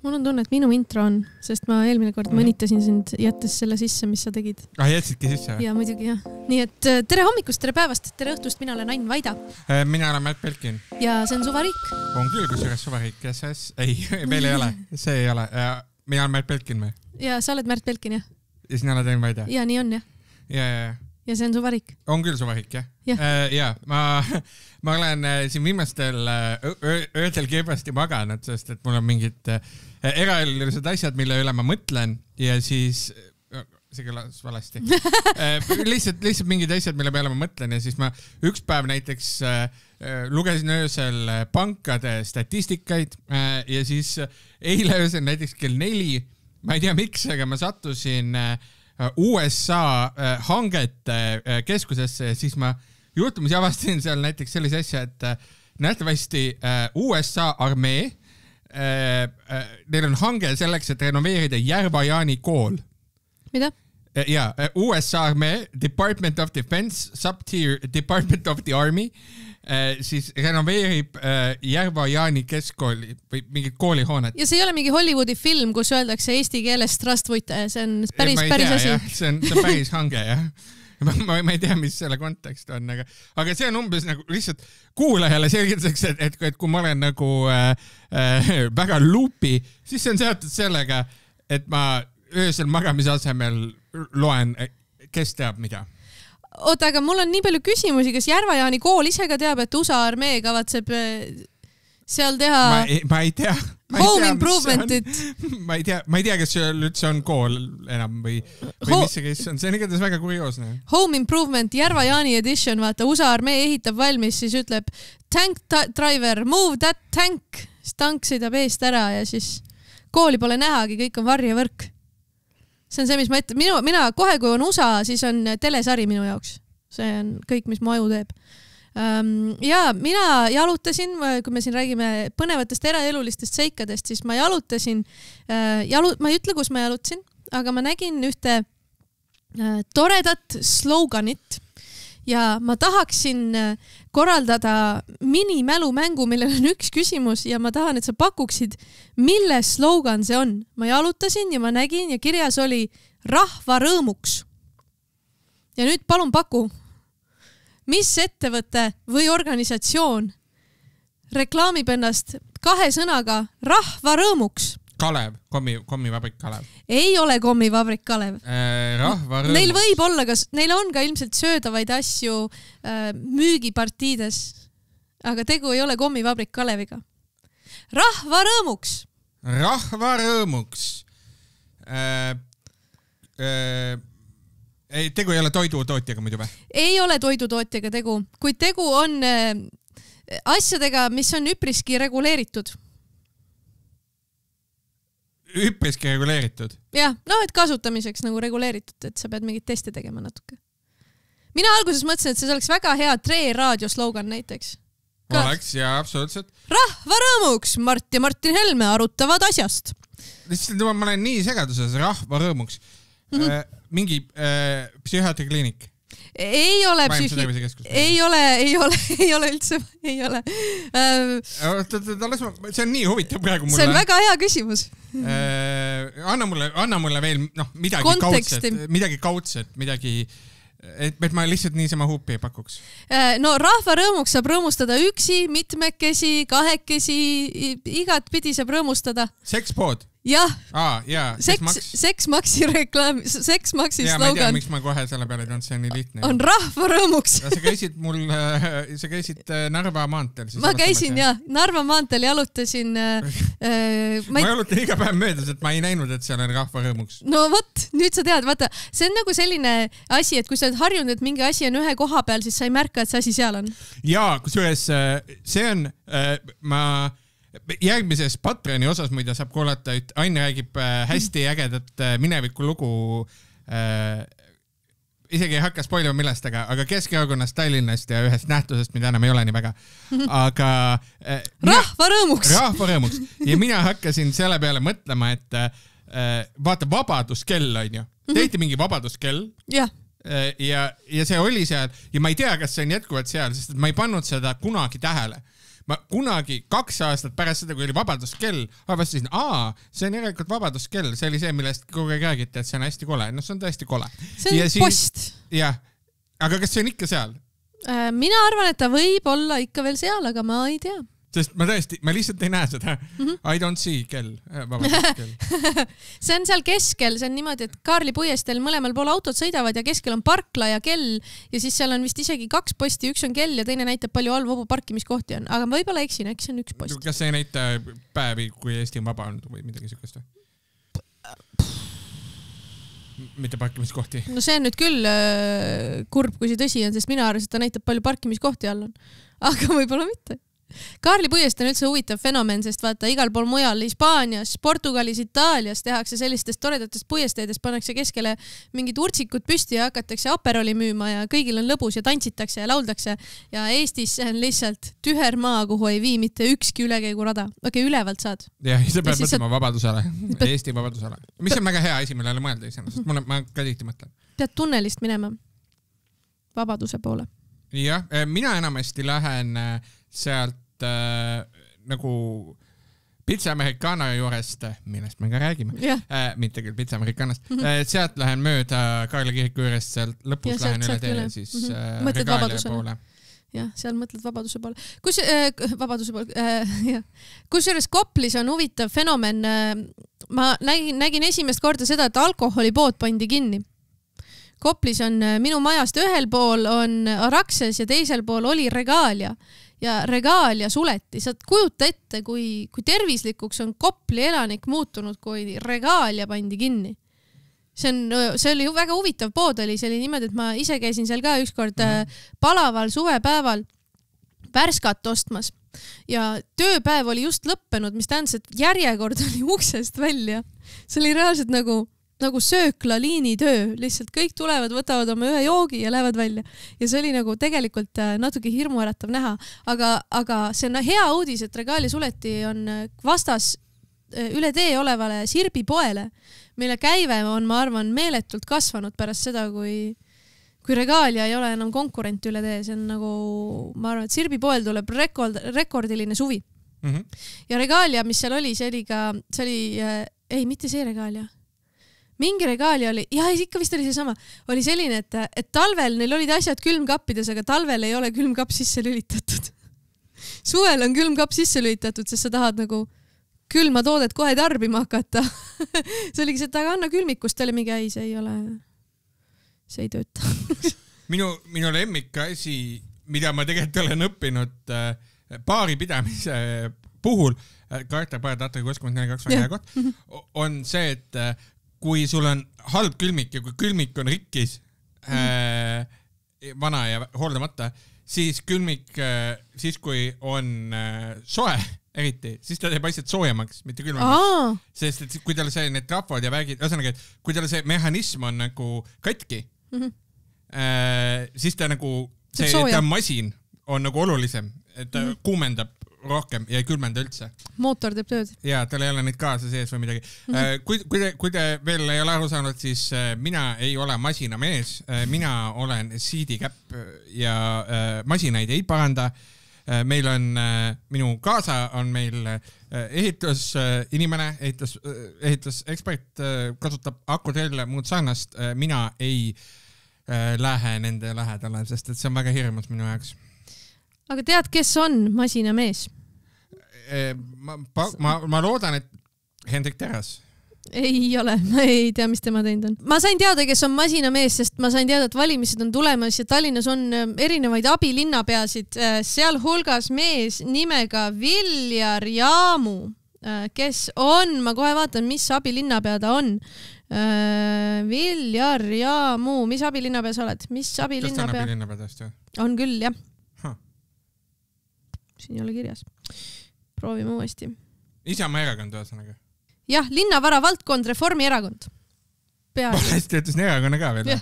Mul on tunne, et minu intro on, sest ma eelmine kord mõnitasin sind jättes selle sisse, mis sa tegid. Jätsidki sisse? Ja muidugi jah. Nii et tere hommikust, tere päevast, tere õhtust, mina olen Ain Vaida. Mina olen Märt Belkin. Ja see on Suvariik. On küll kusjuures Suvariik, ei, veel ei ole, see ei ole. Mina olen Märt Belkin või? Ja sa oled Märt Belkin, jah? Ja sina oled Ain Vaida? Ja nii on, jah. Ja see on Suvariik. On küll Suvariik, jah? Ma olen siin viimastel öödel kebasti maganud, sest et mul on mingid eraelulised asjad, mille üle ma mõtlen ja siis see kõlas valesti. lihtsalt mingid asjad, mille peale ma mõtlen ja siis ma üks päev näiteks lugesin öösel pankade statistikaid ja siis eile öösel näiteks kell 4, ma ei tea miks, aga ma sattusin USA hangete keskusesse ja siis ma juhtumisi avastasin seal näiteks sellise asja, et nähtavasti USA armee, neil on hange selleks, et renoveerida Järva-Jaani kool. Mida? Ja, USA armee, Department of Defense, Subtier Department of the Army, siis renoveerib Järva-Jaani keskkooli või mingid koolihoonet. Ja see ei ole mingi Hollywoodi film, kus öeldakse eesti keeles trustvuite, see on päris asi. Jah, see on päris hange, jah. Ma ei tea, mis selle kontekst on, aga see on umbes nagu lihtsalt kuulajale selgituseks, et kui ma olen nagu väga luupi, siis see on seotud sellega, et ma öösel magamise asemel loen, kes teab mida. Oota, aga mul on nii palju küsimusi, kas Järva-Jaani kool ise ka teab, et USA armee kavatseb seal teha ma ei tea. Home improvementit. Ma ei tea, kas see üldse on kool enam või mis see kes on. See on igatahes väga kurioosne. Home improvement Järva-Jaani edition, vaata, USA armee ehitab valmis, siis ütleb tank driver, move that tank. Siis tank sõidab eest ära ja siis kooli pole nähagi, kõik on varjevõrk. See on see, mis ma ette... Mina kohe, kui on USA, siis on telesari minu jaoks. See on kõik, mis mu aju teeb. Ja mina jalutasin, kui me siin räägime põnevatest eraelulistest seikadest, siis ma jalutasin, ma ei ütle, kus ma jalutasin, aga ma nägin ühte toredat sloganit ja ma tahaksin korraldada minimälumängu, millel on üks küsimus ja ma tahan, et sa pakuksid, mille slogan see on. Ma jalutasin ja ma nägin ja kirjas oli rahva rõõmuks. Ja nüüd palun paku. Mis ettevõte või organisatsioon reklaamib ennast 2 sõnaga rahva rõõmuks? Kalev, kommivabrik Kalev. Ei ole kommivabrik Kalev. Rahva rõõmuks. Neil võib olla, neil on ka ilmselt söödavaid asju müügipartiides, aga tegu ei ole kommivabrik Kaleviga. Rahva rõõmuks. Rahva rõõmuks. Tegu ei ole toidutootjaga muidu või? Ei ole toidutootjaga tegu, kuid tegu on asjadega, mis on üpriski reguleeritud. Üpriski reguleeritud? Jah, et kasutamiseks nagu reguleeritud, et sa pead mingit teste tegema natuke. Mina alguses mõtlesin, et see oleks väga hea Tre raadio slogan näiteks. Oleks, jaa, absoluutselt. Rahva rõõmuks, Mart ja Martin Helme arutavad asjast. Lihtsalt ma olen nii segaduses, rahva rõõmuks. Mingi psühhiaatrikliinik. Ei ole ei ole üldse, ei ole. See on nii huvitav praegu mulle. See on väga hea küsimus. Anna mulle veel midagi kaudset, et ma lihtsalt niisama huupi ei pakuks. No rahva rõõmuks saab rõõmustada üksi, mitmekesi, kahekesi, igat pidi saab rõõmustada. Sekspood? Jah. Seksmaksi reklaam, seksmaksi slogan. Ma ei tea, miks ma kohe selle peale ei see on nii lihtne. On rahva rõõmuks. Sa käisid Narva maanteel. Ma käisin, jah. Narva maanteel jalutasin. Ma jalutan iga päev möödas, et ma ei näinud, et seal on rahva rõõmuks. No võt, nüüd sa tead, vaata, see on nagu selline asi, et kui sa oled harjunud, et mingi asi on ühe koha peal, siis sa ei märka, et see asi seal on. Jaa, kusjuures see on, järgmises Patreoni osas muide saab kuulata, et Ain räägib hästi ägedat mineviku lugu, isegi ei hakka spoilima millest, aga Keskerakonnast, Tallinnast ja ühest nähtusest, mida enam ei ole nii väga. Aga rahva rõõmuks. Rahva rõõmuks. Ja mina hakkasin selle peale mõtlema, et vaata, vabaduskell on ju. Tehti mingi vabaduskell. Jah. Ja see oli seal ja ma ei tea, kas see on jätkuvalt seal, sest ma ei pannud seda kunagi tähele. ma kunagi 2 aastat pärast seda, kui oli vabaduskell, avastasin, see on järelikult vabaduskell, see oli see, millest kogu aeg räägiti, et see on hästi kole. No see on tõesti kole. See on post. Jah, aga kas see on ikka seal? Mina arvan, et ta võib olla ikka veel seal, aga ma ei tea. Sest ma lihtsalt ei näe seda. I don't see kell. See on seal keskel, see on niimoodi, et Kaarli puiesteel mõlemal pool autod sõidavad ja keskel on parkla ja kell ja siis seal on vist isegi 2 posti, üks on kell ja teine näitab palju allvabu parkimiskohti on, aga ma võib-olla eksin, eks see on 1 post. Kas see ei näita päevi, kui Eesti on vaba olnud või midagi sükast või? Mitte parkimiskohti. No see on nüüd küll kurb, kui see tõsi on, sest mina arvasin, et ta näitab palju parkimiskohti all on, aga võib-olla mitte. Kaarli puiest on üldse huvitav fenomen, sest vaata igal pool mujal Hispaanias, Portugalis, Itaalias tehakse sellistest toredatest puiesteedest, pannakse keskele mingid urtsikud püsti ja hakatakse aperoli müüma ja kõigil on lõbus ja tantsitakse ja lauldakse ja Eestis on lihtsalt tüher maa, kuhu ei vii mitte ükski ülekäigurada. Okei, ülevalt saad. Ja sa pead mõtlema vabadusele, Eesti vabadusele. Mis on väga hea asi, millele mõelda iseenesest, ma ka tihti mõtlen. Pead tunnelist minema vabaduse poole. Jah, mina enamasti lähen sealt nagu Pizza Americana juurest, millest me ka räägime, mitte küll Pizza Americanast, sealt lähen mööda Kaarli kiriku juurest, sealt lõpus lähen üle tee siis Regaalia poole. Jah, seal mõtled vabaduse poole. Kusjuures Koplis on huvitav fenomen. Ma nägin esimest korda seda, et alkoholipood pandi kinni. Koplis on minu majast ühel pool on Araxes ja teisel pool oli Regaalia. Ja Regaalia suleti. Saad kujuta ette, kui tervislikuks on Kopli elanik muutunud, kui Regaalia pandi kinni. See oli ju väga huvitav pood oli. See oli niimoodi, et ma ise käisin seal ka ükskord palaval suvepäeval värskat ostmas. Ja tööpäev oli just lõppenud, mis tähendas, et järjekord oli uksest välja. See oli reaalselt nagu sööklaliini töö, lihtsalt kõik tulevad, võtavad oma ühe joogi ja lähevad välja. Ja see oli nagu tegelikult natuke hirmuäratav näha, aga see on hea uudis, et Regaalia suleti on vastas üle tee olevale Sirbi poele, mille käive on, ma arvan, meeletult kasvanud pärast seda, kui Regaalia ei ole enam konkurent üle tee. See on nagu, ma arvan, et Sirbi poel tuleb rekordiline suvi. Ja Regaalia, mis seal oli, mitte see Regaalia. Mingi Regaalia oli, ikka vist oli see sama, oli selline, et talvel neil olid asjad külmkappides, aga talvel ei ole külmkapp sisse lülitatud. Suvel on külmkapp sisse lülitatud, sest sa tahad nagu külma toodet kohe tarbima hakata. See oligi see, et aga anna külmikust, ta oli mingi, see ei tööta. Minu lemmik asi, mida ma tegelikult olen õppinud baari pidamise puhul, Kaartapaja Tatari 64 hea koht, on see, et kui sul on halb külmik ja kui külmik on rikkis, vana ja hooldamata, siis külmik, siis kui on soe, eriti, siis ta teeb asjad soojemaks, mitte külmemaks. Sest et kui tal see need trafod ja vägid, ühesõnaga, et kui tal see mehhanism on nagu katki, siis ta nagu, ta masin on nagu olulisem, et ta kuumendab rohkem ja ei külmenda üldse. Mootor teeb tööd. Ja tal ei ole neid kaasa sees või midagi. Kui te veel ei ole aru saanud, siis mina ei ole masinamees. Mina olen siidikäpp ja masinaid ei paranda. Meil on, minu kaasa on meil ehitusinimene, ehitusekspert, kasutab akutrelle, muud sarnast. Mina ei lähe nende lähedale, sest et see on väga hirmus minu jaoks. Aga tead, kes on masinamees? Ma loodan, et Hendrik Terras. Ei ole, ma ei tea, mis tema teinud on. Ma sain teada, kes on masinamees, sest ma sain teada, et valimised on tulemas ja Tallinnas on erinevaid abilinnapeasid, seal hulgas mees nimega Viljar Jaamu, kes on, ma kohe vaatan, mis abilinnapea ta on. Viljar Jaamu, mis abilinnapea sa oled? Mis abilinnapea? Kas ta on abilinnapea tõesti? On küll, jah. Siin ei ole kirjas. Proovime uuesti. Isamaa erakond ühesõnaga. Jah, linnavara valdkond Reformierakond. Hästi ütles erakonna ka veel.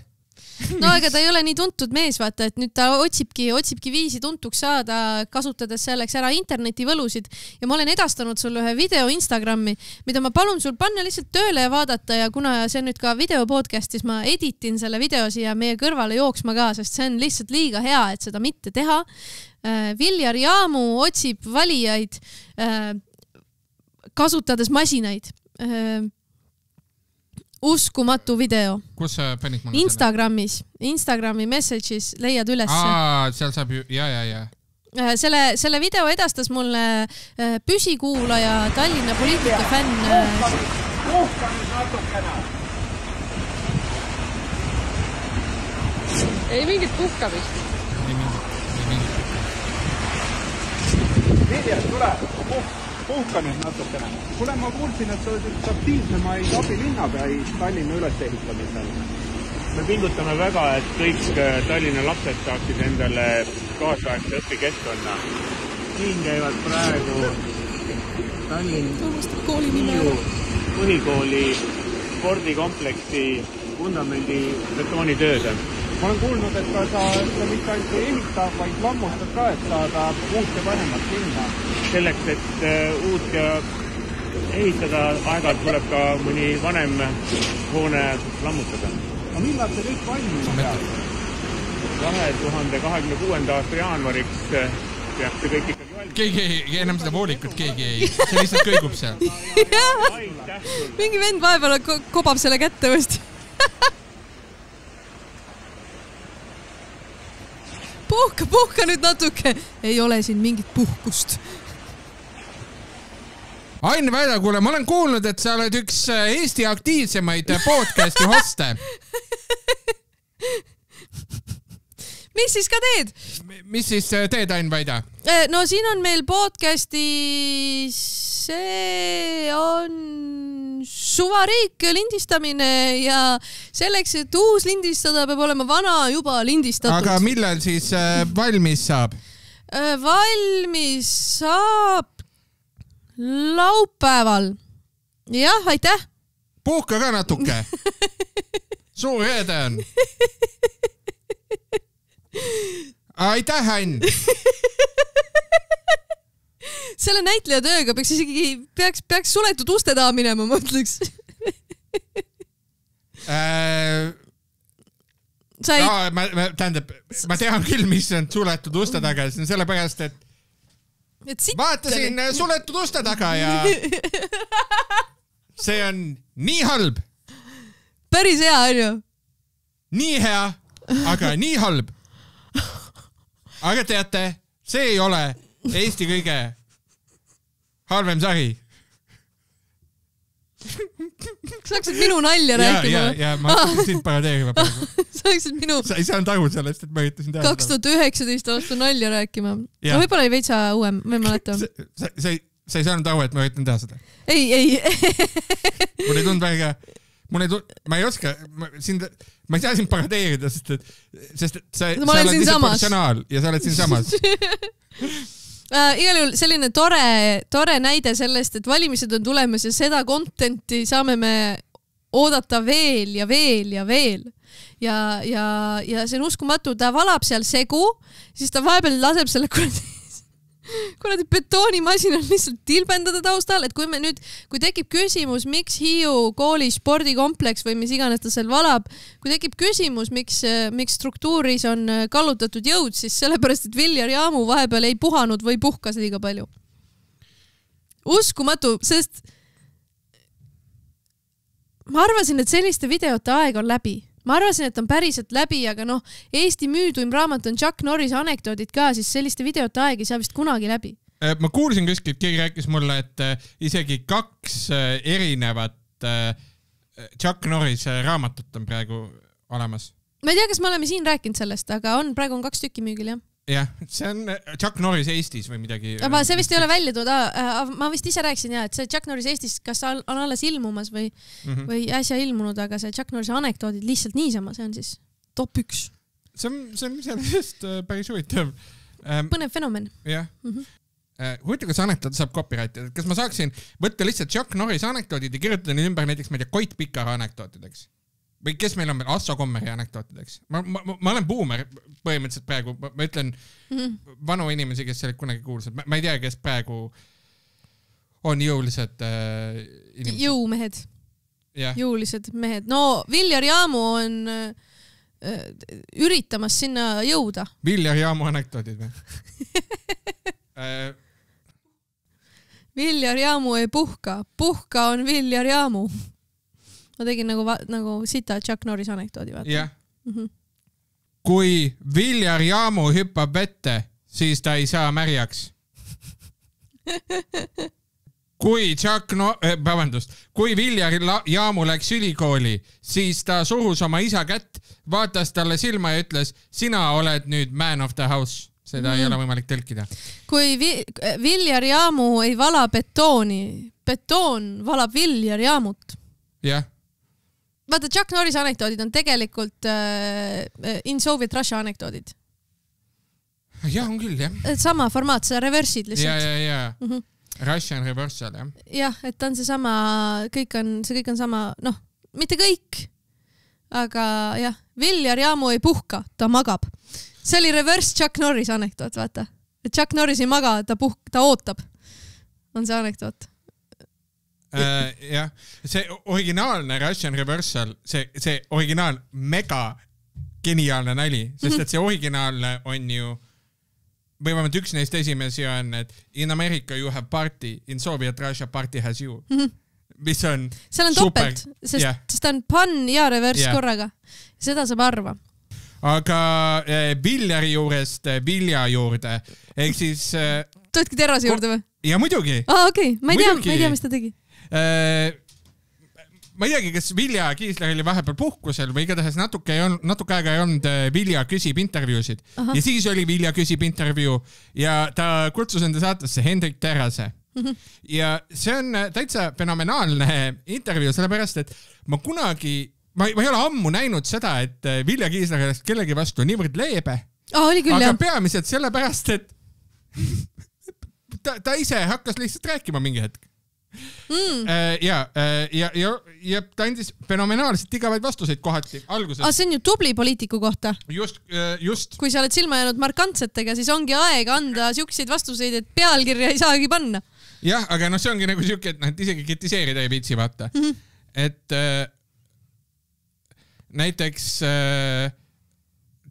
No ega ta ei ole nii tuntud mees, vaata, et nüüd ta otsibki viisi tuntuks saada, kasutades selleks ära internetivõlusid ja ma olen edastanud sulle ühe video Instagrami, mida ma palun sul panna lihtsalt tööle ja vaadata ja kuna see on nüüd ka video podcastis, ma editin selle video siia meie kõrvale jooksma ka, sest see on lihtsalt liiga hea, et seda mitte teha. Viljar Jaamu otsib valijaid kasutades masinaid. Uskumatu video. Kus sa panid mulle Instagrami messages leiad üles. Seal saab ju, ja. Selle video edastas mulle püsikuulaja Tallinna poliitika fänn. Puhka nüüd natukene. Ei mingit puhkamist. Viljar, tule, puhka nüüd natukene. Kuule, ma kuulsin, et sa oled üks aktiivsemaid abilinnapäid Tallinna ülesehitamisel. Me pingutame väga, et kõik Tallinna lapsed saaksid endale kaasaegse õpikeskkonna. Siin käivad praegu Tallinn põhikooli spordikompleksi vundamendi betoonitööd. Ma olen kuulnud, et sa mitte ainult ei ehita, vaid lammustad ka, et saada uut ja paremat linna. Selleks, et uut ja ehitada aeg-ajalt tuleb ka mõni vanem hoone lammutada. No millal see kõik valmima peab? 2026. aasta jaanuariks peaks see kõik ikkagi valmis. Keegi ei enam seda voolikut, see lihtsalt kõigub seal. Mingi vend vahepeal kobab selle kätte vast. Puhka nüüd natuke. Ei ole siin mingit puhkust. Ain Väida, kuule, ma olen kuulnud, et sa oled üks Eesti aktiivsemaid podcasti hoste. Mis siis ka teed? Mis siis teed, Ain Väida? No siin on meil podcasti, see on suvariik lindistamine ja selleks, et uus lindistada, peab olema vana juba lindistatud. Aga millal siis valmis saab? Valmis saab laupäeval. Jah, aitäh. Puhka ka natuke. Suur reede on. Aitäh, Ain. Selle näitleja tööga peaks suletud uste taha minema, ma ütleks. Tähendab, ma tean küll, mis on suletud uste taga, see on sellepärast, et vaatasin suletud uste taga ja see on nii halb. Päris hea, on ju? Nii hea, aga nii halb. Aga teate, see ei ole Eesti kõige halvem sari. Saaksid minu nalja rääkima? Ja ma hakkasin sind paradeerima praegu. Saaksid minu... Sa ei saanud aru sellest, et ma üritasin teha 2019 aasta nalja rääkima. No võib-olla ei veitsa uuem, ma ei mäleta. Sa ei saanud aru, et ma üritan teha seda? Ei. Mul ei tund väga... Ma ei oska... Ma ei saa sind paradeerida, sest sa oled lihtsalt professionaal ja sa oled siin samas. Igal juhul selline tore näide sellest, et valimised on tulemas ja seda contenti saame me oodata veel ja veel ja veel. Ja see on uskumatu, ta valab seal segu, siis ta vahepeal laseb selle kuradi betoonimasinal lihtsalt tilbendada taustal, et kui tekib küsimus, miks Hiiu kooli spordikompleks või mis iganes ta seal valab, kui tekib küsimus, miks struktuuris on kallutatud jõud, siis sellepärast, et Viljar Jaamu vahepeal ei puhanud või puhkas liiga palju. Uskumatu, sest ma arvasin, et selliste videote aeg on läbi. Ma arvasin, et on päriselt läbi, aga Eesti müüduim raamat on Chuck Norris anekdoodid ka, siis selliste videote aeg ei saa vist kunagi läbi. Ma kuulsin kuskilt, keegi rääkis mulle, et isegi 2 erinevat Chuck Norris raamatut on praegu olemas. Ma ei tea, kas me oleme siin rääkinud sellest, aga praegu on 2 tükki müügil, jah. Jah, see on Chuck Norris Eestis või midagi. Aga see vist ei ole välja tood. Ma vist ise rääkisin, et see Chuck Norris Eestis, kas on alles ilmumas või äsja ilmunud, aga see Chuck Norris anekdoodid lihtsalt niisama, see on siis top 1. See on sellest päris huvitav. Põnev fenomen. Jah. Huvitav, kas anekdood saab copyrighti? Kas ma saaksin võtta lihtsalt Chuck Norris anekdoodid ja kirjutada neid ümber näiteks, ma ei tea, Koit Pikara anekdootideks? Või kes meil on veel? Asso Kommeri anekdootideks. Ma olen buumer põhimõtteliselt praegu. Ma ütlen vanu inimesi, kes olid kunagi kuulsad. Ma ei tea, kes praegu on jõulised inimesed. Jõumehed. Yeah. Jõulised mehed. No, Viljar Jaamu on üritamas sinna jõuda. Viljar Jaamu anekdoodid või? Viljar Jaamu ei puhka. Puhka on Viljar Jaamu. Ma tegin nagu sita Chuck Norris anekdoodi. Jah. Kui Viljar Jaamu hüppab vette, siis ta ei saa märjaks. Kui kui Viljar Jaamu läks ülikooli, siis ta surus oma isa kätt, vaatas talle silma ja ütles, sina oled nüüd man of the house. Seda ei ole võimalik tõlkida. Kui Viljar Jaamu ei vala betooni, betoon valab Viljar Jaamut. Jah. Vaata, Chuck Norris anekdoodid on tegelikult in Soviet Russia anekdoodid. Jah, on küll, jah. Sama formaat, sa reversid lihtsalt. Ja. Russian reversal, jah. Jah, et ta on see sama, kõik on sama, mitte kõik, aga jah, Viljar Jaamu ei puhka, ta magab. See oli reverse Chuck Norris anekdoot, vaata. Et Chuck Norris ei maga, ta ootab. On see anekdoot. Jah, see originaalne Russian reversal, see originaal mega geniaalne nali, sest et see originaalne on ju või vähemalt üks neist esimesi on, et in America you have party, in Soviet Russia party has you. Mis on seal on topelt, sest ta on pann ja revers korraga. Seda saab arva. Aga Viljari juurest Vilja juurde, ehk siis... Toetki terase juurde või? Ja muidugi. Okei. Ma ei tea, mis ta tegi. Ma ei teagi, kas Vilja Kiisler oli vahepeal puhkusel või igatahes natuke aega ei olnud Vilja küsib intervjuusid. Ja siis oli Vilja küsib intervjuu ja ta kutsus enda saatesse Hendrik Terrase. Ja see on täitsa fenomenaalne intervjuu, sellepärast, et ma ei ole ammu näinud seda, et Vilja Kiisler oleks kellegi vastu niivõrd leebe. Oli küll, aga peamiselt sellepärast, et ta ise hakkas lihtsalt rääkima mingi hetk. Ja ta andis fenomenaalselt igavaid vastuseid kohati alguses. See on ju tubli poliitiku kohta. Just. Kui sa oled silma jäänud markantsetega, siis ongi aeg anda siukseid vastuseid, et pealkirja ei saagi panna. Jah, aga see ongi nagu siuke, et isegi kritiseerida ei viitsi vaata. Et näiteks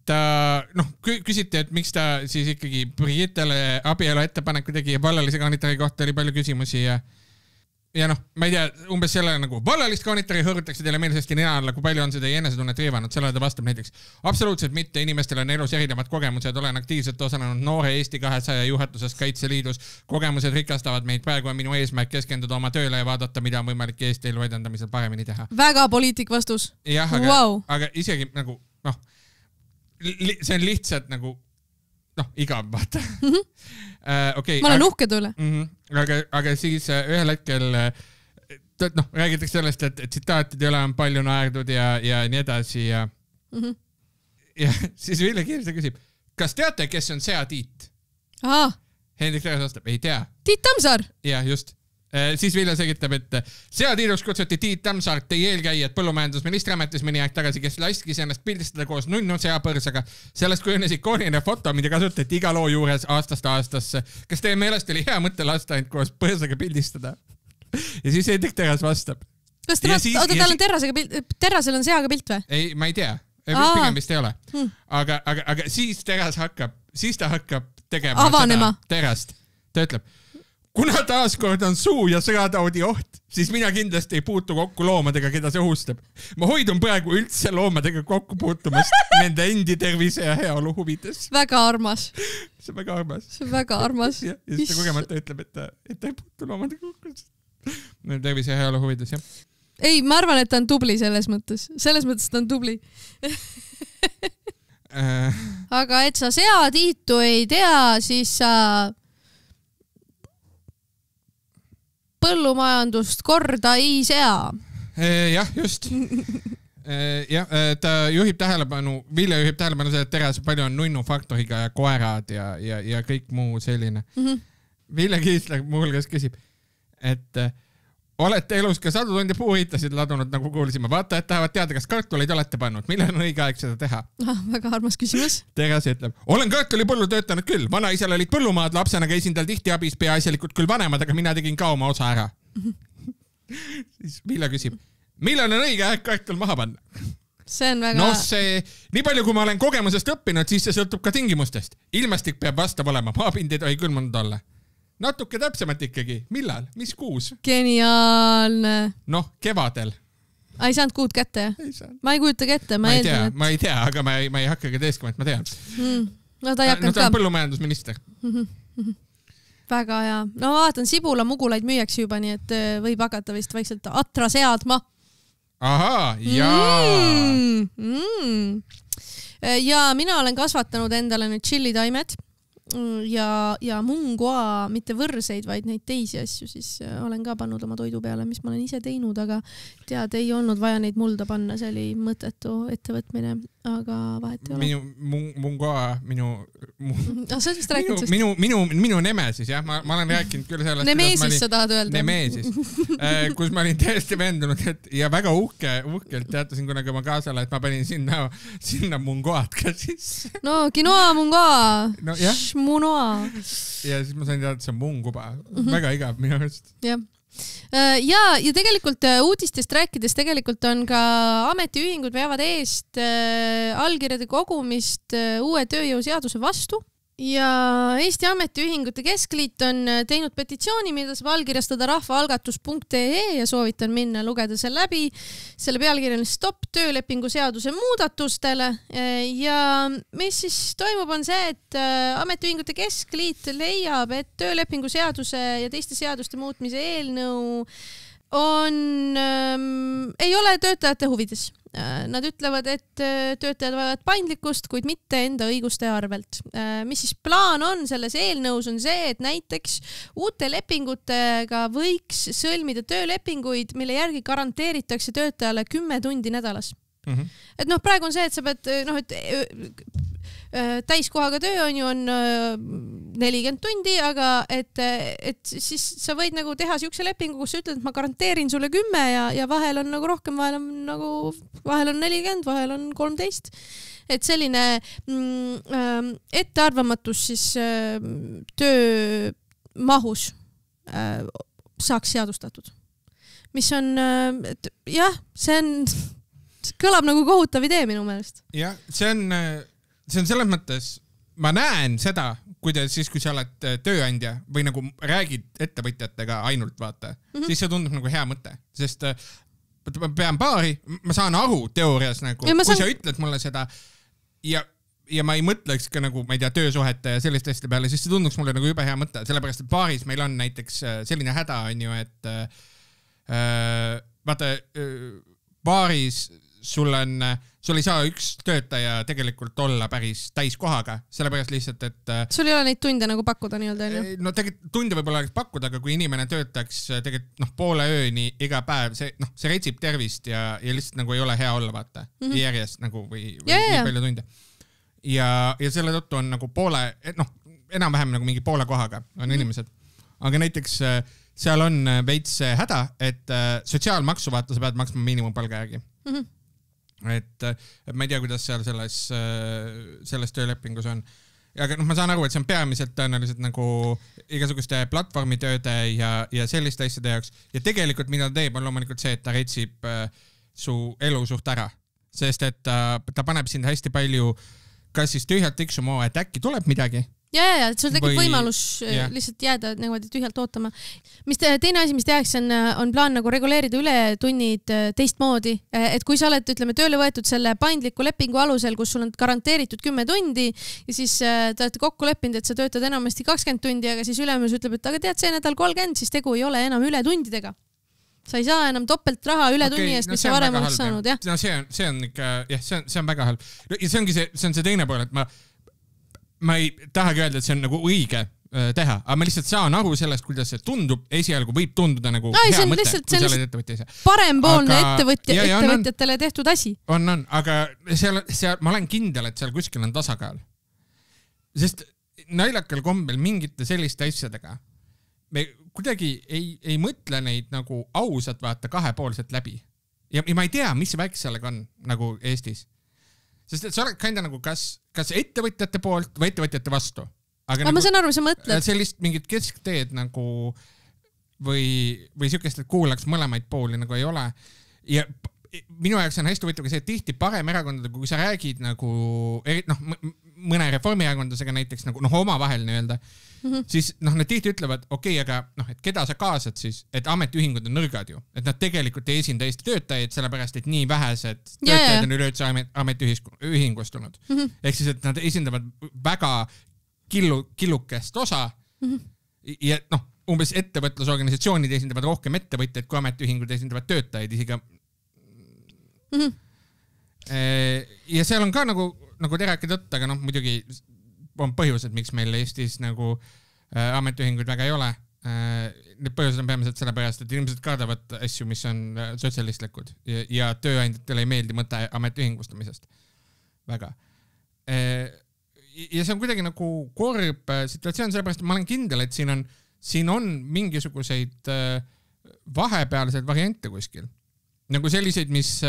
ta, küsiti, et miks ta siis ikkagi Brigittele abielu ettepaneku tegi ja vallalise kaunitari kohta oli palju küsimusi ja ma ei tea, umbes selle nagu vallalist kaunitari hõõrutakse teile meelsasti nina alla, kui palju on seda enesetunnet riivanud, sellele ta vastab näiteks absoluutselt mitte, inimestel on elus erinevad kogemused, olen aktiivselt osalenud noore Eesti 200 juhatuses Kaitseliidus, kogemused rikastavad meid, praegu on minu eesmärk keskenduda oma tööle ja vaadata, mida on võimalik Eesti elu edendamisel paremini teha. Väga poliitik vastus. Jah, aga isegi nagu, see on lihtsalt nagu igav, vaata. Ma olen uhke tule. Aga siis ühel hetkel räägitakse sellest, et tsitaatide üle on palju naerdud ja nii edasi ja siis Vilja Kiisler küsib, kas teate, kes on Sea Tiit? Hendrik Terras vastab, ei tea. Tiit Tammsaar? Jah, just. Siis Vilja selgitab, et Sea Tiidus kutsuti Tiit Tammsaart teie eelkäijad põllumajandusministri ametis mõni aeg tagasi, kes laskis ennast pildistada koos nunnu seapõrsaga. Sellest kujunes ikooniline foto, mida kasutati iga loo juures aastast aastasse. Kas teie meelest oli hea mõte lasta ainult koos põrsaga pildistada? Ja siis Hendrik Terras vastab. Kas tal on terrasel on seaga pilt või? Ei, ma ei tea. Pigem vist ei ole. Aga siis ta hakkab tegema seda terrast. Ta ütleb, kuna taaskord on suu- ja sõjataudi oht, siis mina kindlasti ei puutu kokku loomadega, keda see ohustab. Ma hoidun praegu üldse loomadega kokku puutumast nende endi tervise ja heaolu huvides. Väga armas. See on väga armas. Ja siis ta kogemata ütleb, et ta ei puutu loomadega kokku. Nende tervise ja heaolu huvides, jah. Ei, ma arvan, et ta on tubli selles mõttes. Selles mõttes ta on tubli. Aga et sa Sea Tiitu ei tea, siis sa põllumajandust korda ei sea. Jah, just. Ta juhib tähelepanu, Vilja juhib tähelepanu selle, et Terras palju on nunnufaktoriga ja koerad ja kõik muu selline. Vilja Kiisler muuhulgas küsib, et olete elus ka sadu tundi puuhitasid ladunud, nagu kuulsime. Vaata, et tahavad teada, kas kartuleid olete pannud. Millal on õige aeg seda teha? Väga armas küsimus. Terras ütleb, olen kartulipõllu töötanud küll. Vanaisal olid põllumaad, lapsena käisin tal tihti abis peaasjalikult küll vanemad, aga mina tegin ka oma osa ära. Siis Vilja küsib, millal on õige aeg kartul maha panna? see on väga... No see, nii palju kui ma olen kogemusest õppinud, siis see sõltub ka tingimustest. Ilmastik peab vastav olema, maapind ei tohi külmunud olla. Natuke täpsemalt ikkagi. Millal? Mis kuus? Geniaalne. Noh, kevadel. Ei saanud kuud kätte, jah? Ei saanud. Ma ei kujutagi ette, ma ei tea, aga ma ei hakka ka teeskama, et ma tean. No ta ei hakanud ka. No ta on põllumajandusminister. Väga hea. No vaatan, sibula mugulaid müüakse juba, nii et võib hakata vist vaikselt atra seadma. Ahaa, jaa. Ja mina olen kasvatanud endale nüüd chillitaimed ja mungoa, mitte võrseid, vaid neid teisi asju, siis olen ka pannud oma toidu peale, mis ma olen ise teinud, aga tead, ei olnud vaja neid mulda panna, see oli mõttetu ettevõtmine, aga vahet ei ole. Mungoa, sa oled vist rääkinud sest? Minu Nemesis, jah, ma olen rääkinud küll sellest. Nemesis sa tahad öelda? Nemesis, kus ma olin täiesti veendunud, ja väga uhkelt teatasin kunagi oma kaasale, et ma panin sinna mungoad ka sisse. No, quinoa, mungoa. No, jah. Munoa. Ja siis ma sain teada, et see on munguba. Väga igav minu arust. Jah. Ja tegelikult uudistest rääkides tegelikult on ka ametiühingud veavad eest allkirjade kogumist uue tööjõuseaduse vastu. Ja Eesti Ametiühingute Keskliit on teinud petitsiooni, mida saab allkirjastada rahvaalgatus.ee ja soovitan minna lugeda see läbi. Selle pealkiri on Stop töölepingu seaduse muudatustele ja mis siis toimub on see, et Ametiühingute Keskliit leiab, et töölepingu seaduse ja teiste seaduste muutmise eelnõu ei ole töötajate huvides. Nad ütlevad, et töötajad vajavad paindlikkust, kuid mitte enda õiguste arvelt. Mis siis plaan on selles eelnõus on see, et näiteks uute lepingutega võiks sõlmida töölepinguid, mille järgi garanteeritakse töötajale 10 tundi nädalas. Et praegu on see, et sa pead, täiskohaga töö on 40 tundi, aga et siis sa võid nagu teha siukse lepingu, kus sa ütled, et ma garanteerin sulle 10 ja vahel on nagu rohkem, vahel on 40, vahel on 13. Et selline ettearvamatus siis töö mahus saaks seadustatud. Mis on, jah, see kõlab nagu kohutav idee minu meelest. Jah, see on selles mõttes, ma näen seda, kuidas siis, kui sa oled tööandja või nagu räägid ettevõtjatega ainult vaata, siis see tundub nagu hea mõte, sest ma pean paari, ma saan aru teoorias nagu, kui sa ütled mulle seda ja ma ei mõtleks ka nagu, ma ei tea, töösuhete ja selliste asjade peale, siis see tunduks mulle nagu juba hea mõte, sellepärast et baaris meil on näiteks selline häda on ju, et vaata, baaris sul ei saa üks töötaja tegelikult olla päris täiskohaga, sellepärast lihtsalt, et sul ei ole neid tunde nagu pakkuda nii-öelda, on ju? No tegelikult tunde võib-olla pakkuda, aga kui inimene töötaks tegelikult poole ööni iga päev, see retsib tervist ja lihtsalt nagu ei ole hea olla, vaata, järjest nagu või nii palju tunde. Ja selle tõttu on nagu poole, enam-vähem nagu mingi poole kohaga on inimesed. Aga näiteks seal on veits häda, et sotsiaalmaksu vaata, sa pead maksma miinimumpalga järgi. Et ma ei tea, kuidas seal selles töölepingus on. Aga ma saan aru, et see on peamiselt tõenäoliselt nagu igasuguste platvormitööde ja selliste asjade jaoks. Ja tegelikult mida ta teeb on loomulikult see, et ta retsib su elu suht ära. Sest et ta paneb sind hästi palju kas siis tühjalt tiksuma, et äkki tuleb midagi. Ja, sul tekib võimalus lihtsalt jääda nagu tühjalt ootama. Teine asi, mis tehakse, on plaan nagu reguleerida ületunnid teistmoodi. Et kui sa oled, ütleme, tööle võetud selle paindliku lepingu alusel, kus sul on garanteeritud 10 tundi ja siis te olete kokku leppinud, et sa töötad enamasti 20 tundi, aga siis ülemus ütleb, et aga tead, see nädal 30, siis tegu ei ole enam ületundidega. Sa ei saa enam topelt raha ületunni eest, mis sa varem oleks saanud. No see on ikka, see on väga halb. Ja see on see teine pool, et ma ei tahagi öelda, et see on nagu õige teha, aga ma lihtsalt saan aru sellest, kuidas see tundub, esialgu võib tunduda nagu hea mõte, kui sa oled ettevõtja. Parempoolne ettevõtjatele tehtud asi. On, aga ma olen kindel, et seal kuskil on tasakaal. Sest naljakal kombel mingite selliste asjadega me kuidagi ei mõtle neid nagu ausalt vaata kahepoolselt läbi. Ja ma ei tea, mis see väik sellega on nagu Eestis. Sest et sa oled kinda nagu kas ettevõtjate poolt või ettevõtjate vastu. Aga ma saan aru, sa mõtled. Sellist mingit keskteed nagu või siukest, et kuulaks mõlemaid pooli nagu ei ole. Ja minu jaoks on hästi huvitav ka see, et tihti paremerakondadega, kui sa räägid nagu, mõne reformierakondlasega näiteks nagu omavahel nii-öelda, siis need tihti ütlevad, aga et keda sa kaasad siis, et ametiühingud on nõrgad ju, et nad tegelikult ei esinda Eesti töötajaid, sellepärast et nii vähesed töötajad on üleüldse ametiühingustunud. Ehk siis, et nad esindavad väga killukest osa ja umbes ettevõtlusorganisatsioonid esindavad rohkem ettevõtjaid, kui ametiühingud esindavad töötajaid isegi. Ja seal on ka nagu te rääkida tõtt, aga muidugi on põhjused, miks meil Eestis nagu ametiühinguid väga ei ole. Need põhjused on peamiselt sellepärast, et inimesed kardavad asju, mis on sotsialistlikud ja tööandjatele ei meeldi mõte ametiühingustamisest. Väga. Ja see on kuidagi nagu korb situatsioon, sellepärast, et ma olen kindel, et siin on mingisuguseid vahepealseid variante kuskil. Nagu selliseid, mis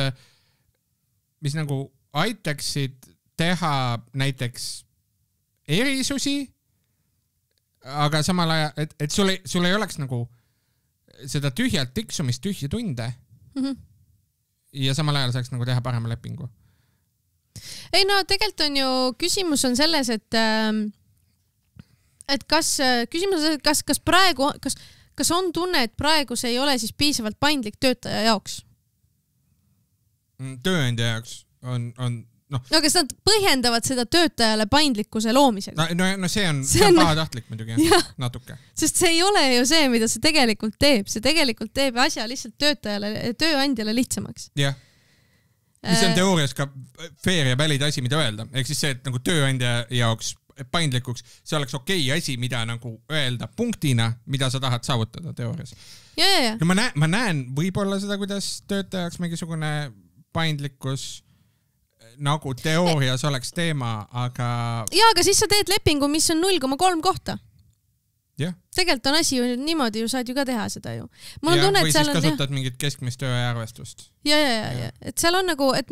nagu aitaksid teha näiteks erisusi, aga samal ajal, et sul ei oleks nagu seda tühjalt tiksumist, tühja tunde ja samal ajal saaks nagu teha parema lepingu. Ei tegelikult on ju, küsimus on selles, et kas praegu, kas on tunne, et praegu see ei ole siis piisavalt paindlik töötaja jaoks? Tööandja jaoks on kas nad põhjendavad seda töötajale paindlikkuse loomisega? No see on pahatahtlik muidugi, natuke. Sest see ei ole ju see, mida see tegelikult teeb. See tegelikult teeb asja lihtsalt tööandjale lihtsamaks. Jah. Mis on teoorias ka fair ja valid asi, mida öelda. Ehk siis see, et nagu tööandja jaoks paindlikuks, see oleks okei asi, mida nagu öelda punktina, mida sa tahad saavutada teoorias. Ja. No ma näen võib-olla seda, kuidas töötajaks mingisugune paindlikkus nagu teoorias oleks teema, aga... aga siis sa teed lepingu, mis on 0,3 kohta. Jah. Tegelikult on asi ju niimoodi, saad ju ka teha seda ju. Või siis kasutad mingit keskmist tööarvestust. Ja. Et seal on nagu, et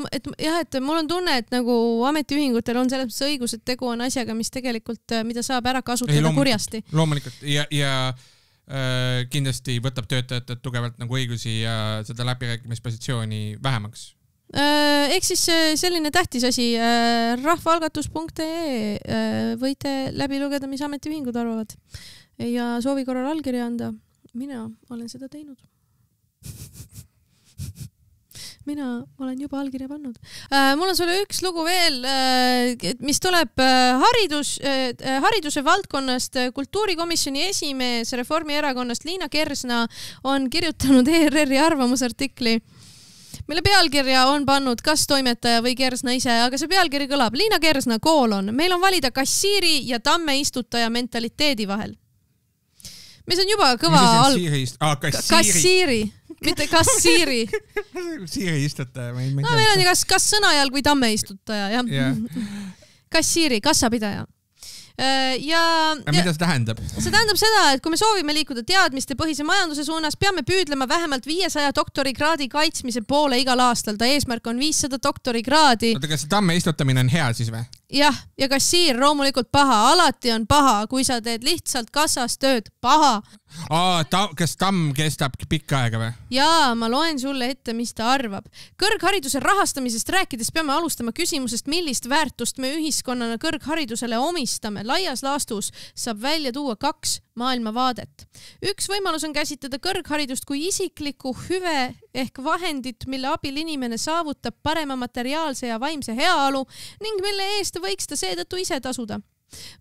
mul on tunne, et nagu ametiühingutel on selles mõttes õigus, et tegu on asjaga, mis tegelikult, mida saab ära kasutada kurjasti. Loomulikult. Ja kindlasti võtab töötajad tugevalt nagu õigusi ja seda läbirääkimispositsiooni vähemaks. Ehk siis selline tähtis asi, rahvaalgatus.ee võite läbi lugeda, mis ametiühingud arvavad ja soovi korral allkirja anda. Mina olen seda teinud. Mina olen juba allkirja pannud. Mul on sulle üks lugu veel, mis tuleb hariduse valdkonnast. Kultuurikomisjoni esimees Reformierakonnast Liina Kersna on kirjutanud ERR-i arvamusartikli, mille pealkirja on pannud kas toimetaja või Kersna ise, aga see pealkiri kõlab Liina Kersna : meil on valida kassiiri ja tamme istutaja mentaliteedi vahel. Mis on juba kõva kassiiri, mitte kassiiri. Siiri istutaja. Meil on kas sõnajalg või tamme istutaja, jah. Kassiiri, kassapidaja. Mida see tähendab? See tähendab seda, et kui me soovime liikuda teadmiste põhise majanduse suunas, peame püüdlema vähemalt 500 doktorikraadi kaitsmise poole igal aastal. Ta eesmärk on 500 doktorikraadi. Oota, kas tamme istutamine on hea siis või? Jah, ja kassiir loomulikult paha. Alati on paha, kui sa teed lihtsalt kassas tööd. Paha. Kas tamm kestab pikka aega või? Jaa, ma loen sulle ette, mis ta arvab. Kõrghariduse rahastamisest rääkides peame alustama küsimusest, millist väärtust me ühiskonnana kõrgharidusele omistame. Laias laastus saab välja tuua 2 maailmavaadet. Üks võimalus on käsitleda kõrgharidust kui isiklikku hüve ehk vahendit, mille abil inimene saavutab parema materiaalse ja vaimse heaolu ning mille eest võiks ta seetõttu ise tasuda.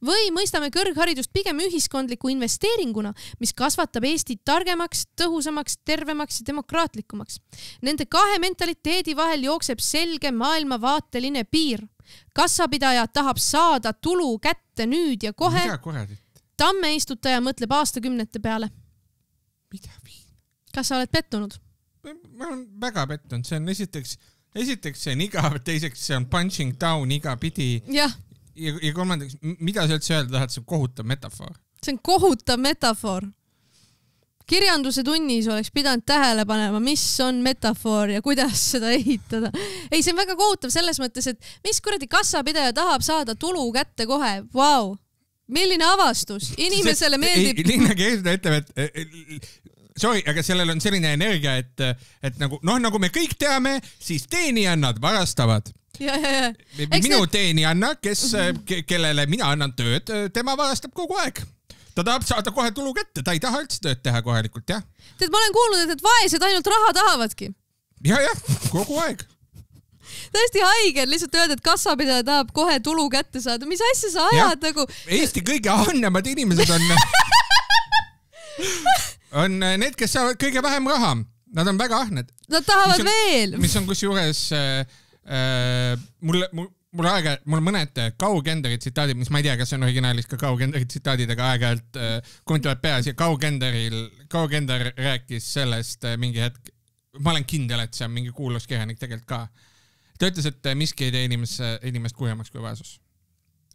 Või mõistame kõrgharidust pigem ühiskondliku investeeringuna, mis kasvatab Eestit targemaks, tõhusamaks, tervemaks ja demokraatlikumaks. Nende 2 mentaliteedi vahel jookseb selge maailmavaateline piir. Kassapidaja tahab saada tulu kätte nüüd ja kohe. Tamme istutaja mõtleb aastakümnete peale. Mida viin? Kas sa oled pettunud? Ma olen väga pettunud. See on esiteks see on igav, teiseks see on punching down iga pidi. Jah. Ja kolmandaks, mida sa üldse öelda tahad, see on kohutav metafoor? See on kohutav metafoor. Kirjanduse tunnis oleks pidanud tähele panema, mis on metafoor ja kuidas seda ehitada. Ei, see on väga kohutav selles mõttes, et mis kuradi kassapidaja tahab saada tulu kätte kohe. Vau! Milline avastus? Inimesele meeldib... Liina Kersna ütleb, et sorry, aga sellel on selline energia, et nagu me kõik teame, siis teenijannad varastavad. Ja. Minu teenijanna, kellele mina annan tööd, tema varastab kogu aeg. Ta tahab saada kohe tulu kätte, ta ei taha üldse tööd teha kohalikult, jah. Tead, ma olen kuulnud, et vaesed ainult raha tahavadki. Ja, kogu aeg. Tõesti haige, lihtsalt öelda, et kassapidaja tahab kohe tulu kätte saada. Mis asja sa ajad nagu? Eesti kõige ahnemad inimesed on need, kes saavad kõige vähem raha. Nad on väga ahned. Nad tahavad veel. Mis on kusjuures mul mõned Kaugenderi tsitaadid, mis ma ei tea, kas on originaalis ka Kaugenderi tsitaadid, aga aeg-ajalt kommentuvad peas ja Kaugender rääkis sellest mingi hetk. Ma olen kindel, et see on mingi kuuluskirjanik tegelikult ka. Ta ütles, et miski ei tee inimest kurjemaks kui vaesus.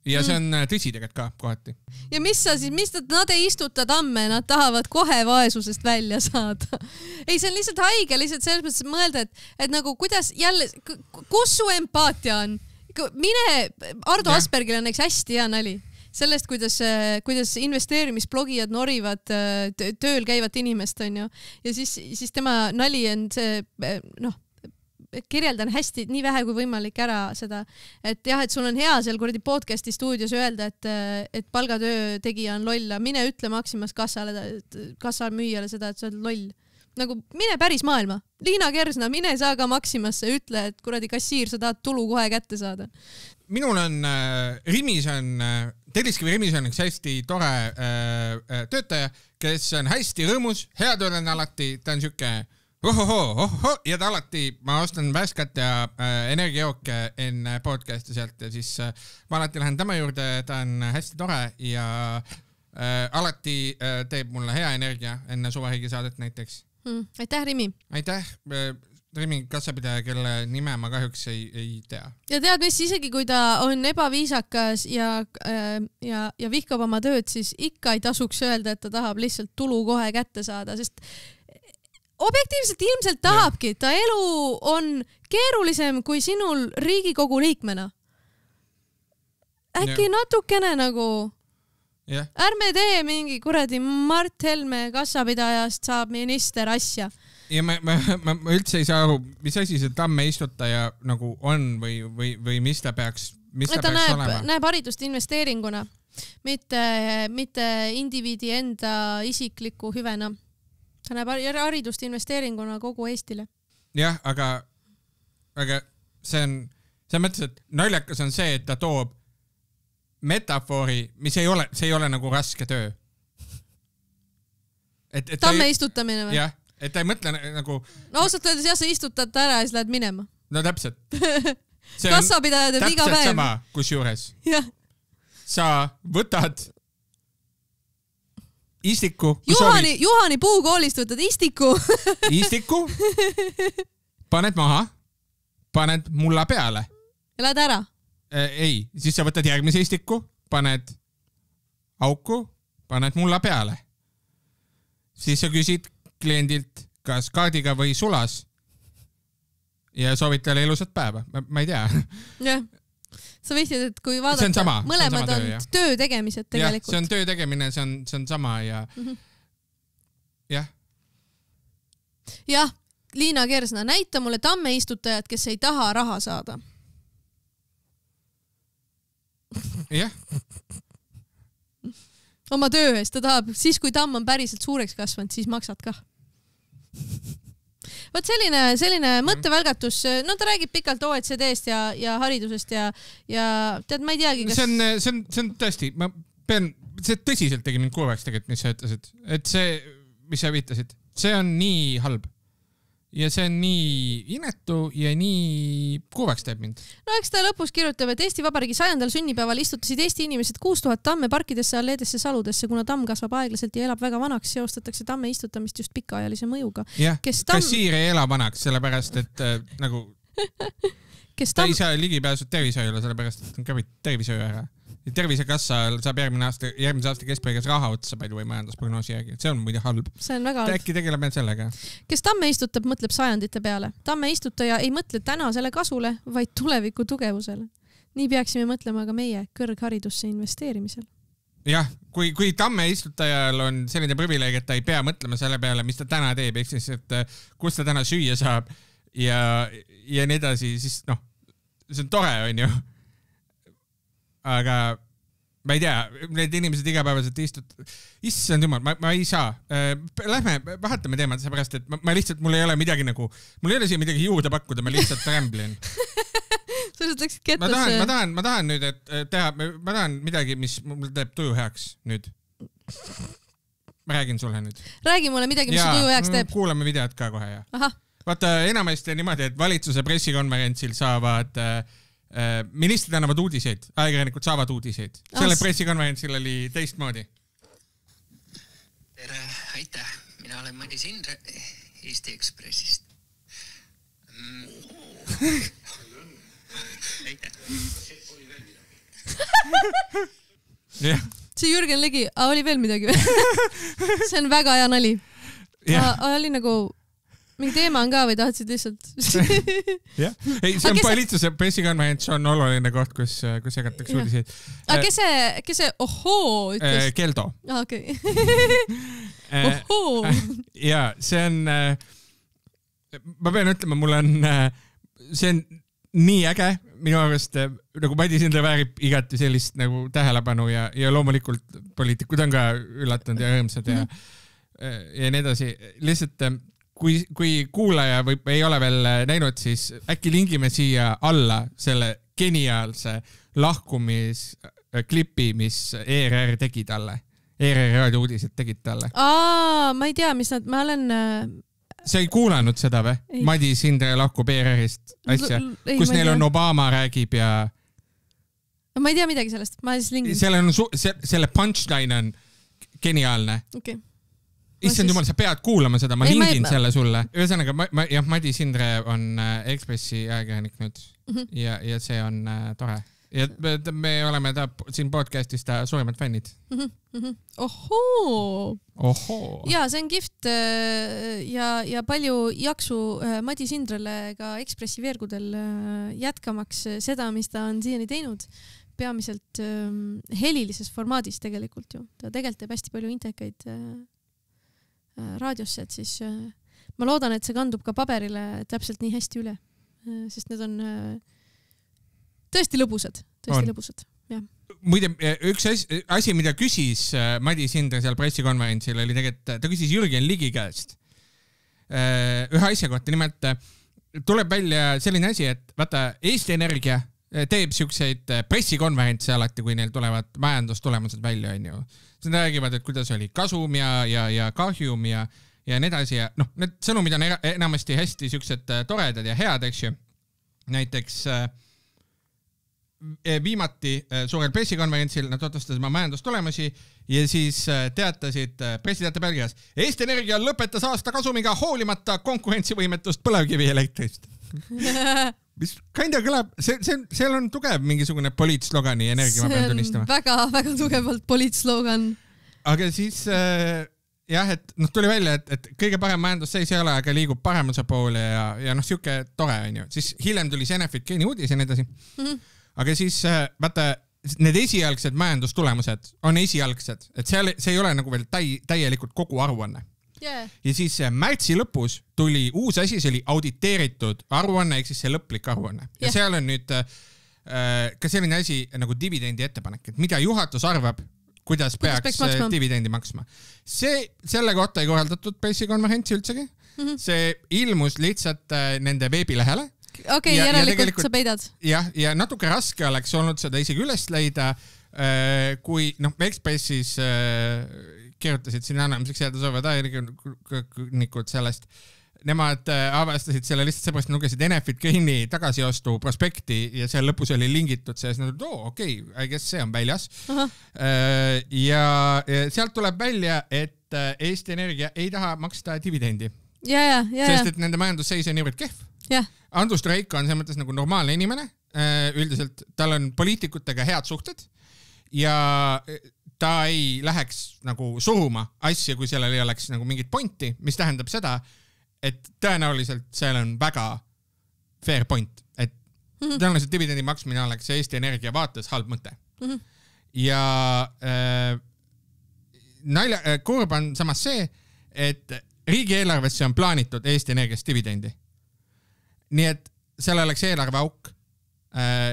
Ja see on tõsi tegelikult ka kohati. Ja nad ei istuta tamme, nad tahavad kohe vaesusest välja saada. Ei, see on lihtsalt haige, lihtsalt selles mõttes mõelda, et nagu kuidas jälle, kus su empaatia on? Mine, Ardo Aspergil on hästi hea nali. Sellest, kuidas investeerimisblogijad norivad tööl käivat inimest, on ju. Ja siis tema nali on see, kirjeldan hästi nii vähe kui võimalik ära seda, et jah, et sul on hea seal kuradi podcasti stuudios öelda, et palgatöö tegija on loll. Mine ütle Maximas kassamüüjale seda, et sa oled loll. Nagu mine päris maailma. Liina Kersna, mine saa ka Maximasse, ütle, et kuradi kassiir, sa tahad tulu kohe kätte saada. Minul on Telliskivi Rimis on üks hästi tore töötaja, kes on hästi rõõmus, hea töölen alati, ta on siuke ja ta alati, ma ostan värskat ja energiajooke enne podcasti sealt ja siis ma alati lähen tema juurde, ta on hästi tore ja alati teeb mulle hea energia enne suvahigi saadet näiteks. Aitäh, Rimi! Aitäh, Rimi kassapidaja, kelle nime ma kahjuks ei tea. Ja tead, mis isegi kui ta on ebaviisakas ja vihkab oma tööd, siis ikka ei tasuks öelda, et ta tahab lihtsalt tulu kohe kätte saada, sest objektiivselt ilmselt tahabki, ta elu on keerulisem kui sinul Riigikogu liikmena. Äkki natukene nagu, ärme tee mingi kuradi Mart Helme kassapidajast saab minister asja. Ja ma üldse ei saa aru, mis asi see tamme istutaja nagu on või mis ta peaks olema? Näeb haridust investeeringuna, mitte indiviidi enda isikliku hüvena. Ta näeb haridust investeeringuna kogu Eestile. Jah, aga see mõttes, et naljakas on see, et ta toob metafoori, mis ei ole nagu raske töö. Tamme istutamine või? Jah, et ta ei mõtle nagu... No ausalt öeldes jah, sa istutad ta ära ja siis lähed minema. No täpselt. Kassapidaja teeb iga päev. Täpselt sama, kus juures. Sa võtad istiku. Juhani puukoolist võtad istiku. Istiku, paned maha, paned mulla peale. Ja lähed ära? Ei, siis sa võtad järgmise istiku, paned auku, paned mulla peale. Siis sa küsid kliendilt, kas kaardiga või sulas ja soovid talle ilusat päeva. Ma ei tea. Jah. Sa vihjad, et kui vaadata, mõlemad on töö tegemised tegelikult. See on töö tegemine, see on sama ja jah. Jah, Liina Kersna, näita mulle tamme istutajad, kes ei taha raha saada. Jah. Oma töö eest, ta tahab, siis kui tamm on päriselt suureks kasvanud, siis maksad kah. Võt selline mõttevälgatus, no ta räägib pikalt OECD-st ja haridusest ja tead, ma ei teagi, kas... See on tõesti, see tõsiselt tegi mind kurvaks tegelikult, mis sa ütlesid, et see, mis sa viitasid, see on nii halb. Ja see on nii inetu ja nii kurvaks teeb mind. No eks ta lõpus kirjutab, et Eesti Vabariigi 100. sünnipäeval istutasid Eesti inimesed 6000 tamme parkidesse, alleedesse, saludesse, kuna tamm kasvab aeglaselt ja elab väga vanaks, seostatakse tamme istutamist just pikaajalise mõjuga. Jah, kassiir ei ela vanaks, sellepärast, et nagu ta ei saa ligipääsud tervishoiule, sellepärast, et on tervishoiu ära. Tervisekassa saab järgmise aasta keskpaigas raha otsa palju või majandusprognoosi järgi. See on muide halb. See on väga halb. Äkki tegeleb meil sellega. Kes tamme istutab, mõtleb sajandite peale. Tamme istutaja ei mõtle tänasele kasule, vaid tuleviku tugevusele. Nii peaksime mõtlema ka meie kõrgharidusse investeerimisel. jah, kui tamme istutajal on selline privileeg, et ta ei pea mõtlema selle peale, mis ta täna teeb, ehk siis, et kus ta täna süüa saab ja nii edasi, siis see on tore, on ju. Aga ma ei tea, need inimesed igapäevaselt issand jumal, ma ei saa. Lähme, vahetame teemad, seepärast, et ma lihtsalt, mul ei ole midagi mul ei ole siia midagi juurde pakkuda, ma lihtsalt rämblin. Sa läksid kettasse. Ma tahan nüüd, et teha, ma tahan midagi, mis mul teeb tuju heaks nüüd. Ma räägin sulle nüüd. Räägi mulle midagi, mis su tuju heaks teeb. Kuulame videot ka kohe, jah. Aha. Vaata, enamasti niimoodi, et valitsuse pressikonverentsil saavad ministrid annavad uudiseid, ajakirjanikud saavad uudiseid. Selle pressikonverentsil oli teistmoodi. Tere, aitäh. Mina olen Madis Indre Eesti Ekspressist. See Jürgen Ligi, oli veel midagi või? See on väga hea nali. Oli nagu, mingi teema on ka või tahtsid lihtsalt? Jah, ei, see on valitsuse pressikonverents on oluline koht, kus jagatakse uudiseid. Kes see ohoo ütles? Keldo. Okei. Ohoo. Ja, see on, ma pean ütlema, mul on, see on nii äge, minu arvast nagu Madis Indre väärib igati sellist nagu tähelepanu ja loomulikult poliitikud on ka üllatanud ja rõõmsad ja nii edasi. Lihtsalt, kui kuulaja ei ole veel näinud, siis äkki lingime siia alla selle geniaalse lahkumisklipi, mis ERR tegi talle. ERR raadiouudised tegid talle. Ma ei tea, mis ma olen... Sa ei kuulanud seda või? Madis Indre lahkub ERR-ist asja, kus neil on Obama räägib ja... Ma ei tea midagi sellest, ma siis lingin. Selle punchline on geniaalne. Okei. Issand jumal, sa pead kuulama seda, ma lingin selle sulle. Ühesõnaga, Madis Indre on Ekspressi ajakirjanik nüüd ja see on tore. Ja me oleme siin podcastis suuremad fännid. Ohoo! Ja, see on kihvt ja palju jaksu Madis Indrele ka Ekspressi veergudel jätkamaks seda, mis ta on siiani teinud. Peamiselt helilises formaadis tegelikult ju. Ta tegelikult teeb hästi palju intekaid raadiosse, et siis ma loodan, et see kandub ka paberile täpselt nii hästi üle, sest need on tõesti lõbusad, jah. Muide, üks asi, mida küsis Madis Indre seal pressikonverentsil oli tegelikult, ta küsis Jürgen Ligi käest ühe asja kohta, nimelt tuleb välja selline asi, et vaata Eesti Energia teeb siukseid pressikonverentse alati, kui neil tulevad majandustulemused välja, on ju. Nad räägivad, et kuidas oli kasum ja kahjum ja nii edasi ja need sõnumid on enamasti hästi siuksed toredad ja head, eks ju. Näiteks viimati suurel pressikonverentsil nad otsustasid oma majandustulemusi ja siis teatasid pressiteate pealkirjas Eesti Energia lõpetas aasta kasumiga hoolimata konkurentsivõimetust põlevkivielektrist. Mis kinda kõlab, seal on tugev mingisugune poliitslogani energia, ma pean tunnistama. Väga tugevalt poliitslogan. Aga siis jah, et tuli välja, et kõige parem majandusseis ei ole, aga liigub paremuse poole ja siuke tore on ju. Siis hiljem tuli see Enefit Greeni uudis ja nii edasi. Aga siis vaata, need esialgsed majandustulemused on esialgsed, et see ei ole nagu veel täielikult kogu aruanne. Yeah. Ja siis märtsi lõpus tuli uus asi, see oli auditeeritud aruanne, ehk siis see lõplik aruanne. Ja seal on nüüd ka selline asi nagu dividendi ettepanek, et mida juhatus arvab, kuidas peaks dividendi maksma. Selle kohta ei korraldatud pressikonverentsi üldsegi. See ilmus lihtsalt nende veebilehele. Okei, järelikult sa peidad. Ja natuke raske oleks olnud seda isegi üles leida, kui Ekspressis kirjutasid sinna annamiseks jääda soovivad ajakirjanikud sellest. Nemad avastasid selle lihtsalt seepärast, lugesid Enefit Greeni tagasiostu prospekti ja seal lõpus oli lingitud see, et okei, I guess see on väljas. Ja sealt tuleb välja, et Eesti Energia ei taha maksta dividendi. Sest et nende majandusseis on niivõrd kehv. Andrus Treiko on selles mõttes nagu normaalne inimene. Üldiselt tal on poliitikutega head suhted ja ta ei läheks nagu suruma asja, kui sellel ei oleks nagu mingit pointi, mis tähendab seda, et tõenäoliselt seal on väga fair point, et tõenäoliselt dividendi maksmine oleks Eesti Energia vaates halb mõte. ja kurb on samas see, et riigieelarvesse on plaanitud Eesti Energiast dividendi. Nii et seal oleks eelarve auk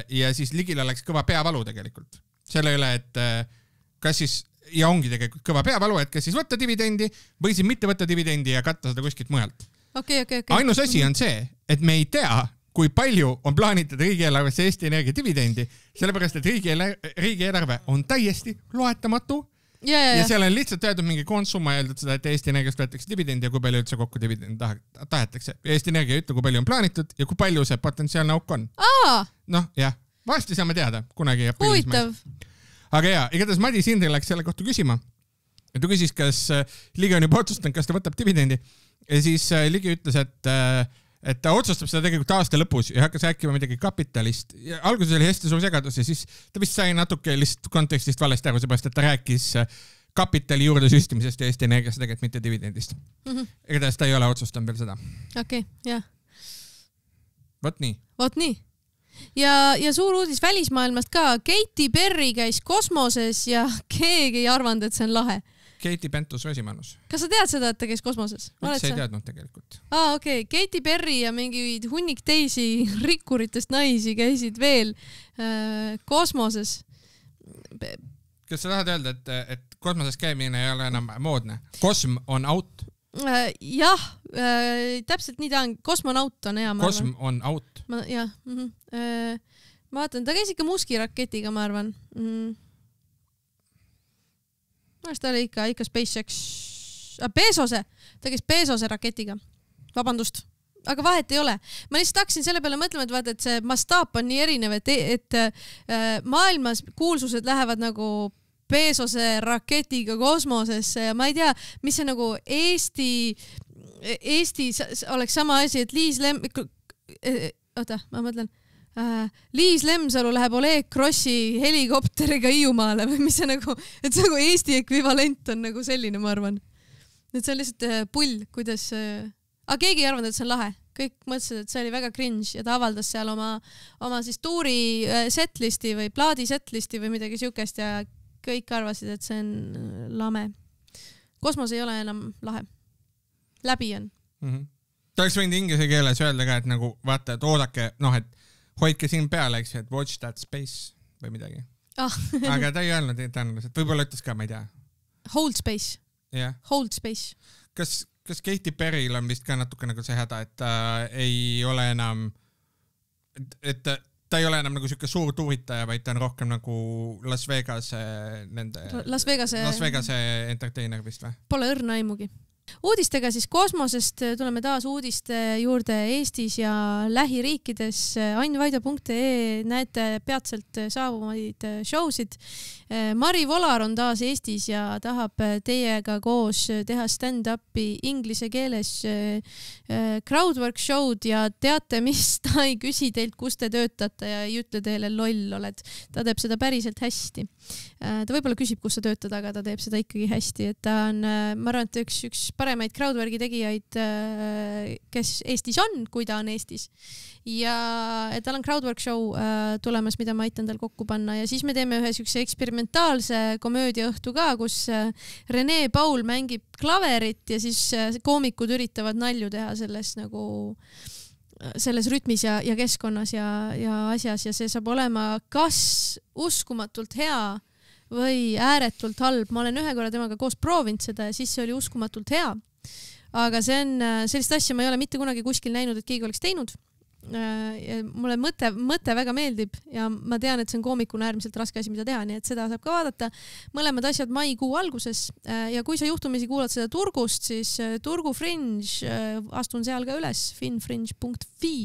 ja siis Ligil oleks kõva peavalu tegelikult. Selle üle, et kas siis ja ongi tegelikult kõva peavalu, et kas siis võtta dividendi või siis mitte võtta dividendi ja katta seda kuskilt mujalt. Okay. Ainus asi on see, et me ei tea, kui palju on plaanitud riigieelarvesse Eesti Energia dividendi, sellepärast, et riigieelarve on täiesti loetamatu ja seal on lihtsalt öeldud mingi koondsumma öeldud seda, et Eesti Energiast võetakse dividendi ja kui palju üldse kokku dividendi tahetakse. Eesti Energia ütle, kui palju on plaanitud ja kui palju see potentsiaalne auk on. Noh, jah, varsti saame teada kunagi. Huvitav. Aga jaa, igatahes Madis Indri läks selle kohta küsima. Ja ta küsis, kas Ligi on juba otsustanud, kas ta võtab dividendi. Ja siis Ligi ütles, et ta otsustab seda tegelikult aasta lõpus ja hakkas rääkima midagi kapitalist. Ja alguses oli hästi suur segadus ja siis ta vist sai natuke lihtsalt kontekstist valesti aru, seepärast, et ta rääkis kapitali juurde süstimisest ja Eesti Energiast tegelikult mitte dividendist. Igatahes ta ei ole otsustanud veel seda. Okei, jah. Vot nii. Ja suur uudis välismaailmast ka. Katy Perry käis kosmoses ja keegi ei arvanud, et see on lahe. Katy Pentus-Rosimannus. Kas sa tead seda, et ta käis kosmoses? Üldse ei teadnud tegelikult. Okei. Katy Perry ja mingi hunnik teisi rikkuritest naisi käisid veel kosmoses. Kas sa tahad öelda, et kosmoses käimine ei ole enam moodne? Kosm on out? Jah, täpselt nii ta on. Kosmonaut on hea, ma arvan. Kosm on out. Jah. Ma vaatan, ta käis ikka muskiraketiga, ma arvan. Ta oli ikka SpaceX. Bezose. Ta käis Bezose raketiga. Vabandust. Aga vahet ei ole. Ma lihtsalt hakkasin selle peale mõtlema, et vaata, et see mastaap on nii erinev, et maailmas kuulsused lähevad nagu Bezose raketiga kosmosesse ja ma ei tea, mis see nagu Eesti oleks sama asi, et Liis Lemsalu läheb Oleg Krossi helikopteriga Hiiumaale või mis see nagu, et see nagu Eesti ekvivalent on nagu selline, ma arvan. Et see on lihtsalt pull, kuidas... Aga keegi ei arvanud, et see on lahe. Kõik mõtlesid, et see oli väga cringe ja ta avaldas seal oma siis tuuri setlisti või plaadi setlisti või midagi siukest ja kõik arvasid, et see on lame. Kosmos ei ole enam lahe. Läbi on. Ta oleks võinud inglise keeles öelda ka, et nagu vaata, et oodake, et hoidke siin peale, eks, et watch that space või midagi. Aga ta ei öelnud tõenäoliselt. Võib-olla ütles ka, ma ei tea. Hold space. Yeah. Hold space. Kas Katy Perry'l on vist ka natuke nagu see häda, et ta ei ole enam, et ta ei ole enam nagu siuke suur tuuritaja, vaid ta on rohkem nagu Las Vegase entertainer vist või? Pole õrna aimugi. Uudistega siis kosmosest tuleme taas uudiste juurde Eestis ja lähiriikides. Ainvaido.ee näete peatselt saabumaid showsid. Mari Volar on taas Eestis ja tahab teiega koos teha stand-upi inglise keeles crowdwork show'd ja teate, mis ta ei küsi teilt, kus te töötate ja ei ütle teile loll oled. Ta teeb seda päriselt hästi. Ta võib-olla küsib, kus sa töötad, aga ta teeb seda ikkagi hästi. Et ta on, ma arvan, et üks paremaid crowdworki tegijaid, kes Eestis on, kui ta on Eestis. Ja et tal on crowdwork show tulemas, mida ma aitan tal kokku panna ja siis me teeme ühe siukse eksperimentaalse komöödiaõhtu ka, kus Rene Paul mängib klaverit ja siis koomikud üritavad nalju teha selles rütmis ja keskkonnas ja asjas ja see saab olema kas uskumatult hea või ääretult halb. Ma olen ühe korra temaga koos proovinud seda ja siis see oli uskumatult hea. Aga see on sellist asja, ma ei ole mitte kunagi kuskil näinud, et keegi oleks teinud. Ja mulle mõte väga meeldib ja ma tean, et see on koomikuna äärmiselt raske asi, mida teha, nii et seda saab ka vaadata. Mõlemad asjad maikuu alguses ja kui sa juhtumisi kuulad seda Turgust, siis Turgu Fringe, astun seal ka üles, finfringe.fi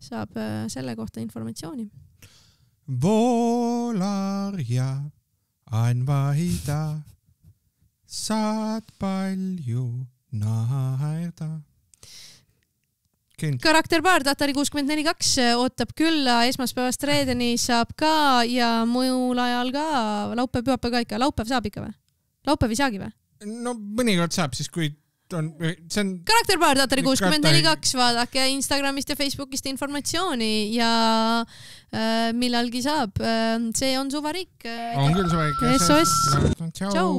saab selle kohta informatsiooni. Volar ja Ainvaida, saad palju naerda. Karakterbaar Tatari 64.2 ootab külla esmaspäevast reedeni saab ka ja muul ajal ka laupäev, pühapäev ka ikka. Laupäev saab ikka või? Laupäev ei saagi või? No mõnikord saab siis, kui on, see on Karakterpaar Tatari 6042, vaadake Instagramist ja Facebookist informatsiooni ja millalgi saab. See on Suvariik. On küll Suvariik. SOS. Tšau.